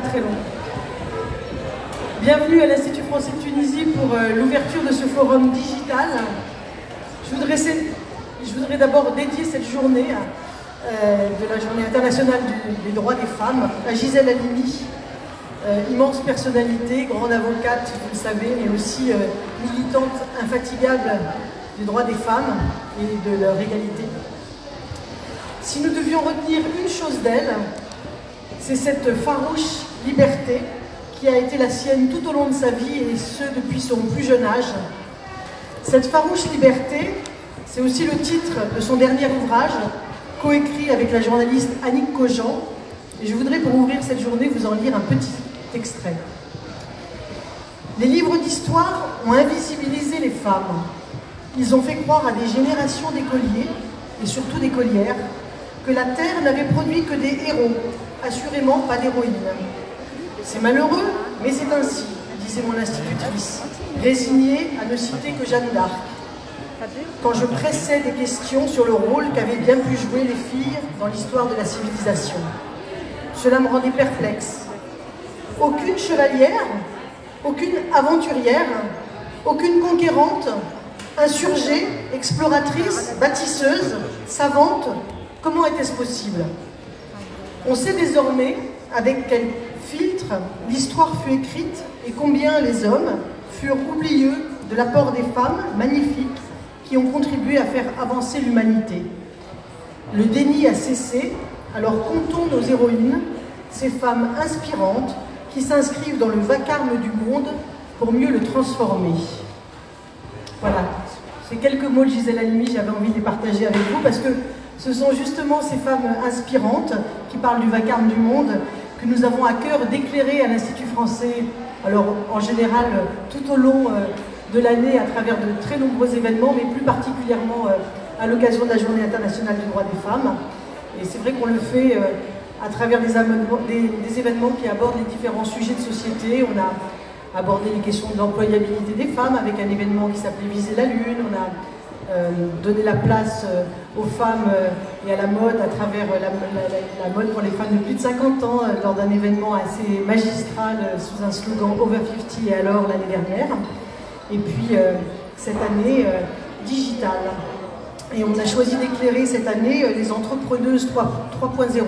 Très long. Bienvenue à l'Institut français de Tunisie pour l'ouverture de ce forum digital. Je voudrais d'abord dédier cette journée de la Journée internationale des droits des femmes à Gisèle Halimi, immense personnalité, grande avocate, vous le savez, mais aussi militante infatigable des droits des femmes et de leur égalité. Si nous devions retenir une chose d'elle, c'est cette farouche liberté qui a été la sienne tout au long de sa vie et ce depuis son plus jeune âge. Cette farouche liberté, c'est aussi le titre de son dernier ouvrage, coécrit avec la journaliste Annick Cogent. Et je voudrais, pour ouvrir cette journée, vous en lire un petit extrait. Les livres d'histoire ont invisibilisé les femmes. Ils ont fait croire à des générations d'écoliers, et surtout d'écolières, que la Terre n'avait produit que des héros, assurément pas d'héroïnes. C'est malheureux, mais c'est ainsi, disait mon institutrice, résignée à ne citer que Jeanne d'Arc. Quand je pressais des questions sur le rôle qu'avaient bien pu jouer les filles dans l'histoire de la civilisation. Cela me rendait perplexe. Aucune chevalière, aucune aventurière, aucune conquérante, insurgée, exploratrice, bâtisseuse, savante, comment était-ce possible? On sait désormais avec quel filtre l'histoire fut écrite et combien les hommes furent oublieux de l'apport des femmes magnifiques qui ont contribué à faire avancer l'humanité. Le déni a cessé, alors comptons nos héroïnes, ces femmes inspirantes qui s'inscrivent dans le vacarme du monde pour mieux le transformer. Voilà, ces quelques mots de Gisèle Halimi, j'avais envie de les partager avec vous parce que ce sont justement ces femmes inspirantes qui parlent du vacarme du monde que nous avons à cœur d'éclairer à l'Institut français, alors en général tout au long de l'année à travers de très nombreux événements, mais plus particulièrement à l'occasion de la Journée internationale des droits des femmes. Et c'est vrai qu'on le fait à travers des événements qui abordent les différents sujets de société. On a abordé les questions de l'employabilité des femmes avec un événement qui s'appelait Viser la Lune. On a donné la place aux femmes et à la mode à travers la mode pour les femmes de plus de 50 ans lors d'un événement assez magistral sous un slogan Over 50 et alors l'année dernière. Et puis cette année digitale. Et on a choisi d'éclairer cette année les entrepreneuses 3.0,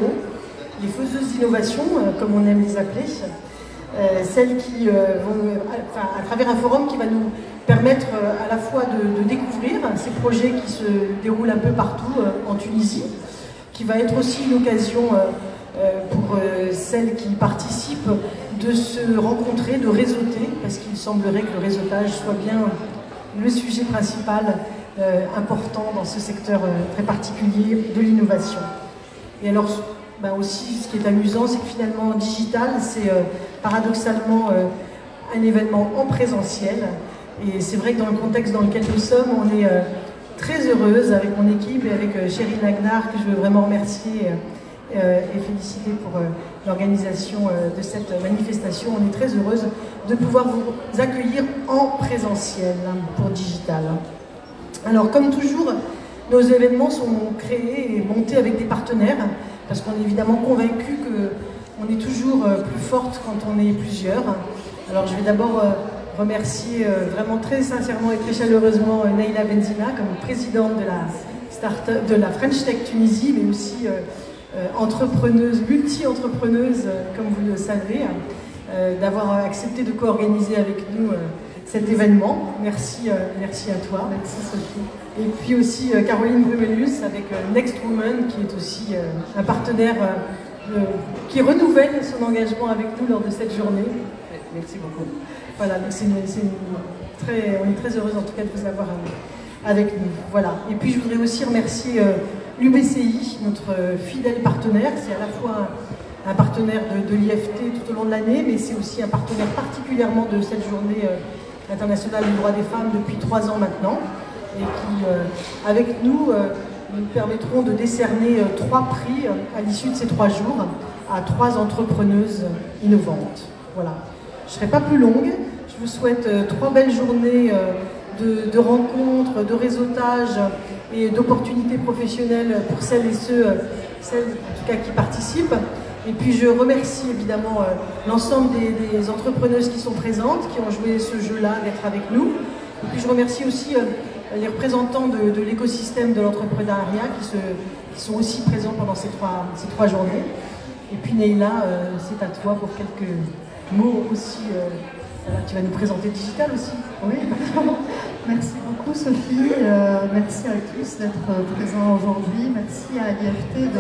les faiseuses d'innovation, comme on aime les appeler, celles qui vont, à travers un forum qui va nous permettre à la fois de découvrir ces projets qui se déroulent un peu partout en Tunisie, qui va être aussi une occasion pour celles qui participent de se rencontrer, de réseauter, parce qu'il semblerait que le réseautage soit bien le sujet principal important dans ce secteur très particulier de l'innovation. Et alors, aussi, ce qui est amusant, c'est que finalement, digital, c'est paradoxalement un événement en présentiel. Et c'est vrai que dans le contexte dans lequel nous sommes, on est très heureuse avec mon équipe et avec Chérine Agnar, que je veux vraiment remercier et féliciter pour l'organisation de cette manifestation. On est très heureuse de pouvoir vous accueillir en présentiel pour digital. Alors, comme toujours, nos événements sont créés et montés avec des partenaires, parce qu'on est évidemment convaincus qu'on est toujours plus forte quand on est plusieurs. Alors, je vais d'abord remercier vraiment très sincèrement et très chaleureusement Naïla Benzina comme présidente de la French Tech Tunisie, mais aussi entrepreneuse, multi-entrepreneuse, comme vous le savez, d'avoir accepté de co-organiser avec nous cet événement. Merci, merci à toi. Merci Sophie. Et puis aussi Caroline Brumelius avec Next Woman, qui est aussi un partenaire qui renouvelle son engagement avec nous lors de cette journée. Merci beaucoup. Voilà, donc on est très heureuse en tout cas de vous avoir avec nous. Voilà. Et puis je voudrais aussi remercier l'UBCI, notre fidèle partenaire. C'est à la fois un partenaire de l'IFT tout au long de l'année, mais c'est aussi un partenaire particulièrement de cette journée internationale des droits des femmes depuis 3 ans maintenant, et qui, avec nous, nous permettront de décerner 3 prix à l'issue de ces 3 jours à 3 entrepreneuses innovantes. Voilà. Je ne serai pas plus longue. Je vous souhaite 3 belles journées de rencontres, de réseautage et d'opportunités professionnelles pour celles et ceux, celles en tout cas qui participent. Et puis je remercie évidemment l'ensemble des entrepreneuses qui sont présentes, qui ont joué ce jeu-là, d'être avec nous. Et puis je remercie aussi les représentants de l'écosystème de l'entrepreneuriat qui sont aussi présents pendant ces trois journées. Et puis Neila, c'est à toi pour quelques mots aussi. Tu vas nous présenter Digital aussi. Oui, merci beaucoup Sophie. Merci à tous d'être présents aujourd'hui. Merci à l'IFT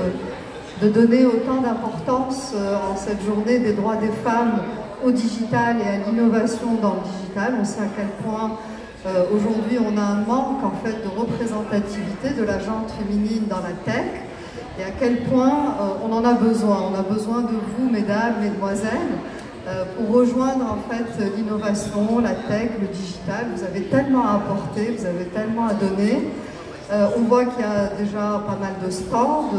de donner autant d'importance en cette journée des droits des femmes au digital et à l'innovation dans le digital. On sait à quel point aujourd'hui on a un manque en fait de représentativité de la gente féminine dans la tech et à quel point on en a besoin. On a besoin de vous, mesdames, mesdemoiselles, pour rejoindre en fait l'innovation, la tech, le digital. Vous avez tellement à apporter, vous avez tellement à donner. On voit qu'il y a déjà pas mal de stands.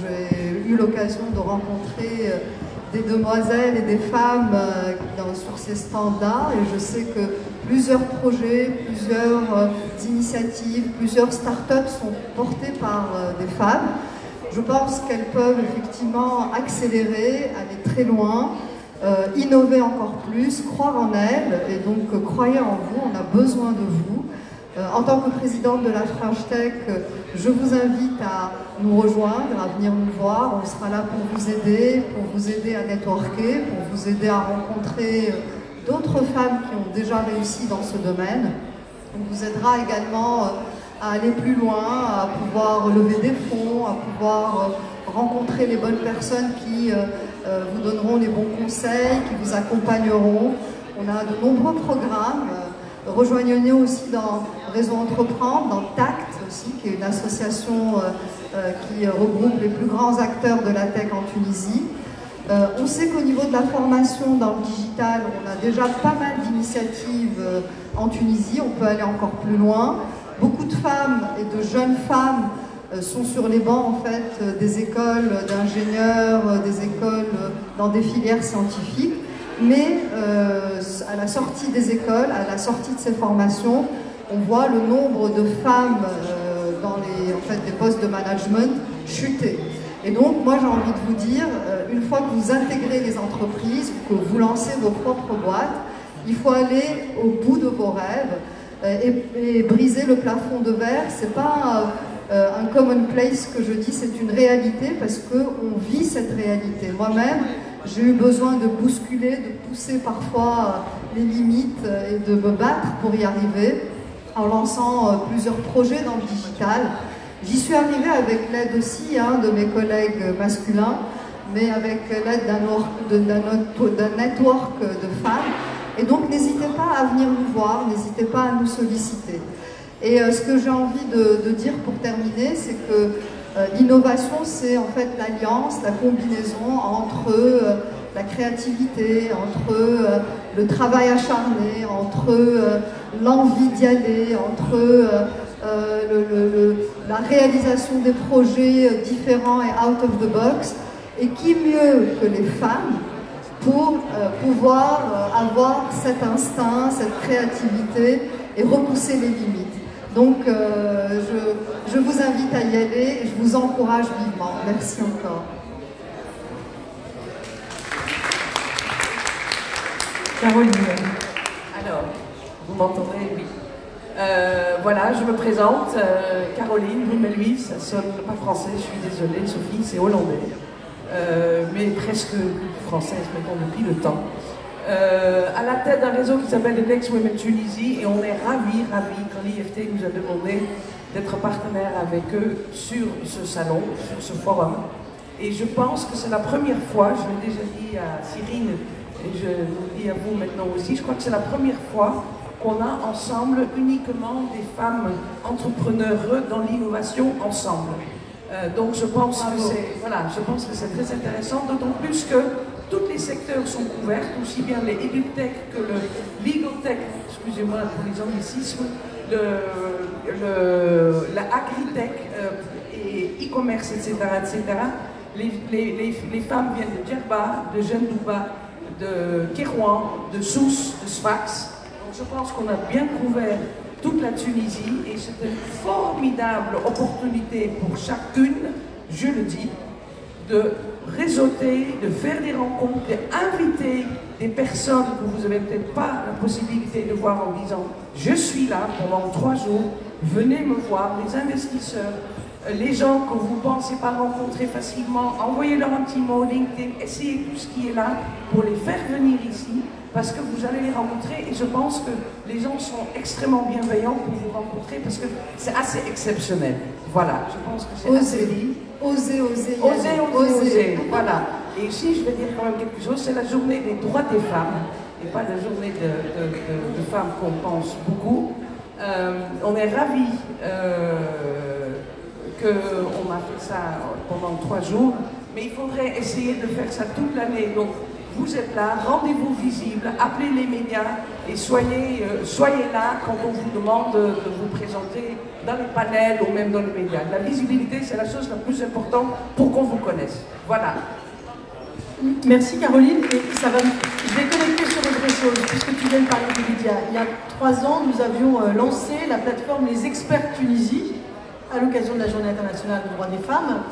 J'ai eu l'occasion de rencontrer des demoiselles et des femmes sur ces stands-là, et je sais que plusieurs projets, plusieurs initiatives, plusieurs startups sont portées par des femmes. Je pense qu'elles peuvent effectivement accélérer, aller très loin, innover encore plus, croire en elles, et donc croyez en vous, on a besoin de vous. En tant que présidente de la French Tech, je vous invite à nous rejoindre, à venir nous voir. On sera là pour vous aider à networker, pour vous aider à rencontrer d'autres femmes qui ont déjà réussi dans ce domaine. On vous aidera également à aller plus loin, à pouvoir lever des fonds, à pouvoir rencontrer les bonnes personnes qui vous donneront les bons conseils, qui vous accompagneront. On a de nombreux programmes. Rejoignez-nous aussi dans Réseau Entreprendre, dans TACT aussi, qui est une association qui regroupe les plus grands acteurs de la tech en Tunisie. On sait qu'au niveau de la formation dans le digital, on a déjà pas mal d'initiatives en Tunisie, on peut aller encore plus loin. Beaucoup de femmes et de jeunes femmes sont sur les bancs en fait, des écoles d'ingénieurs, des écoles dans des filières scientifiques. Mais à la sortie des écoles, à la sortie de ces formations, on voit le nombre de femmes dans des postes de management chuter. Et donc, moi j'ai envie de vous dire, une fois que vous intégrez les entreprises, que vous lancez vos propres boîtes, il faut aller au bout de vos rêves et briser le plafond de verre. C'est pas un commonplace que je dis, c'est une réalité parce qu'on vit cette réalité. Moi-même, j'ai eu besoin de bousculer, de pousser parfois les limites et de me battre pour y arriver en lançant plusieurs projets dans le digital. J'y suis arrivée avec l'aide aussi de mes collègues masculins, mais avec l'aide d'un network de femmes. Et donc n'hésitez pas à venir nous voir, n'hésitez pas à nous solliciter. Et ce que j'ai envie de dire pour terminer, c'est que l'innovation, c'est en fait l'alliance, la combinaison entre la créativité, entre le travail acharné, entre l'envie d'y aller, entre la réalisation des projets différents et out of the box. Et qui mieux que les femmes pour pouvoir avoir cet instinct, cette créativité et repousser les limites. Donc, je vous invite à y aller et je vous encourage vivement. Merci encore. Caroline. Alors, vous m'entendez? Oui. Voilà, je me présente, Caroline Brumel-Louis, ça sonne pas français, je suis désolée, Sophie, c'est hollandais. Mais presque française maintenant depuis le temps. À la tête d'un réseau qui s'appelle The Next Women Tunisie, et on est ravis quand l'IFT nous a demandé d'être partenaire avec eux sur ce salon, sur ce forum. Et je pense que c'est la première fois, je l'ai déjà dit à Cyrine, et je vous le dis à vous maintenant aussi, je crois que c'est la première fois qu'on a ensemble uniquement des femmes entrepreneurs dans l'innovation ensemble. Donc je pense que c'est très intéressant, d'autant plus que tous les secteurs sont couverts, aussi bien les edutech que le legal tech, excusez-moi pour les anglicismes, la agritech et e-commerce, etc. Les femmes viennent de Djerba, de Jendouba, de Kérouan, de Sousse, de Sfax. Donc je pense qu'on a bien couvert toute la Tunisie et c'est une formidable opportunité pour chacune, je le dis, de réseauter, de faire des rencontres, d'inviter des personnes que vous n'avez peut-être pas la possibilité de voir en disant « Je suis là pendant 3 jours, venez me voir », les investisseurs, les gens que vous ne pensez pas rencontrer facilement, envoyez-leur un petit mot LinkedIn, essayez tout ce qui est là pour les faire venir ici, parce que vous allez les rencontrer et je pense que les gens sont extrêmement bienveillants pour vous rencontrer parce que c'est assez exceptionnel. Voilà, je pense que c'est assez dit. Oser, voilà. Et ici, je vais dire quand même quelque chose, c'est la journée des droits des femmes, et pas la journée de femmes qu'on pense beaucoup. On est ravis qu'on a fait ça pendant 3 jours, mais il faudrait essayer de faire ça toute l'année. Donc, vous êtes là, rendez-vous visible, appelez les médias et soyez là quand on vous demande de vous présenter dans les panels ou même dans les médias. La visibilité, c'est la chose la plus importante pour qu'on vous connaisse. Voilà. Merci Caroline. Et je vais connecter sur autre chose, puisque tu viens de parler des médias. Il y a 3 ans, nous avions lancé la plateforme Les Experts Tunisie, à l'occasion de la Journée internationale des droits des femmes.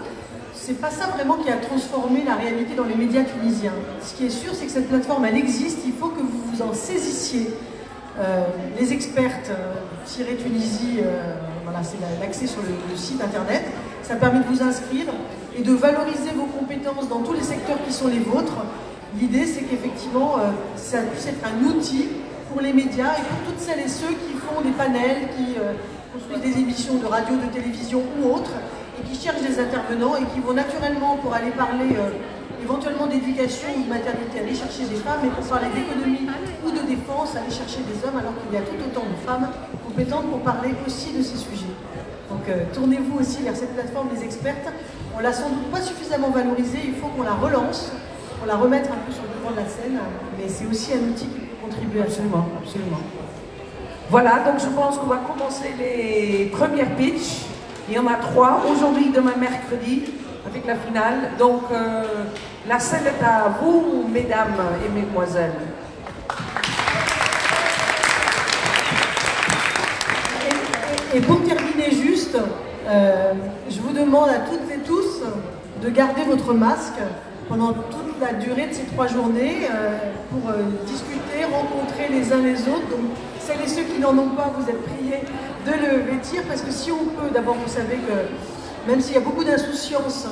C'est pas ça vraiment qui a transformé la réalité dans les médias tunisiens. Ce qui est sûr, c'est que cette plateforme, elle existe, il faut que vous vous en saisissiez. Les expertes Tunisie, voilà, c'est l'accès sur le site internet. Ça permet de vous inscrire et de valoriser vos compétences dans tous les secteurs qui sont les vôtres. L'idée, c'est qu'effectivement, ça puisse être un outil pour les médias et pour toutes celles et ceux qui font des panels, qui construisent des émissions de radio, de télévision ou autres, et qui cherchent des intervenants et qui vont naturellement, pour aller parler éventuellement d'éducation ou de maternité, aller chercher des femmes, et pour parler d'économie ou de défense, aller chercher des hommes, alors qu'il y a tout autant de femmes compétentes pour parler aussi de ces sujets. Donc tournez-vous aussi vers cette plateforme des expertes. On l'a sans doute pas suffisamment valorisée, il faut qu'on la relance, pour la remettre un peu sur le devant de la scène, mais c'est aussi un outil qui peut contribuer absolument, absolument. Voilà, donc je pense qu'on va commencer les premières pitches. Il y en a 3, aujourd'hui, demain, mercredi, avec la finale. Donc, la scène est à vous, mesdames et mesdemoiselles. Et pour terminer juste, je vous demande à toutes et tous de garder votre masque pendant toute la durée de ces 3 journées pour discuter, rencontrer les uns les autres. Donc, celles et ceux qui n'en ont pas, vous êtes priés de le vêtir, parce que si on peut, d'abord vous savez que même s'il y a beaucoup d'insouciance,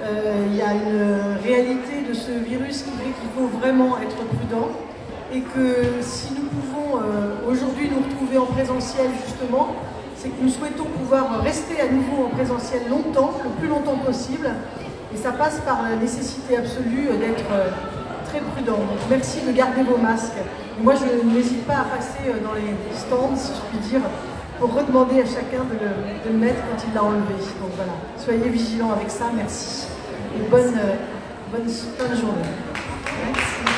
il y a une réalité de ce virus qui fait qu'il faut vraiment être prudent, et que si nous pouvons aujourd'hui nous retrouver en présentiel justement, c'est que nous souhaitons pouvoir rester à nouveau en présentiel longtemps, le plus longtemps possible, et ça passe par la nécessité absolue d'être très prudent. Donc merci de garder vos masques. Moi je n'hésite pas à passer dans les stands, si je puis dire, pour redemander à chacun de le mettre quand il l'a enlevé. Donc voilà, soyez vigilants avec ça, merci. Et bonne fin de journée. Merci.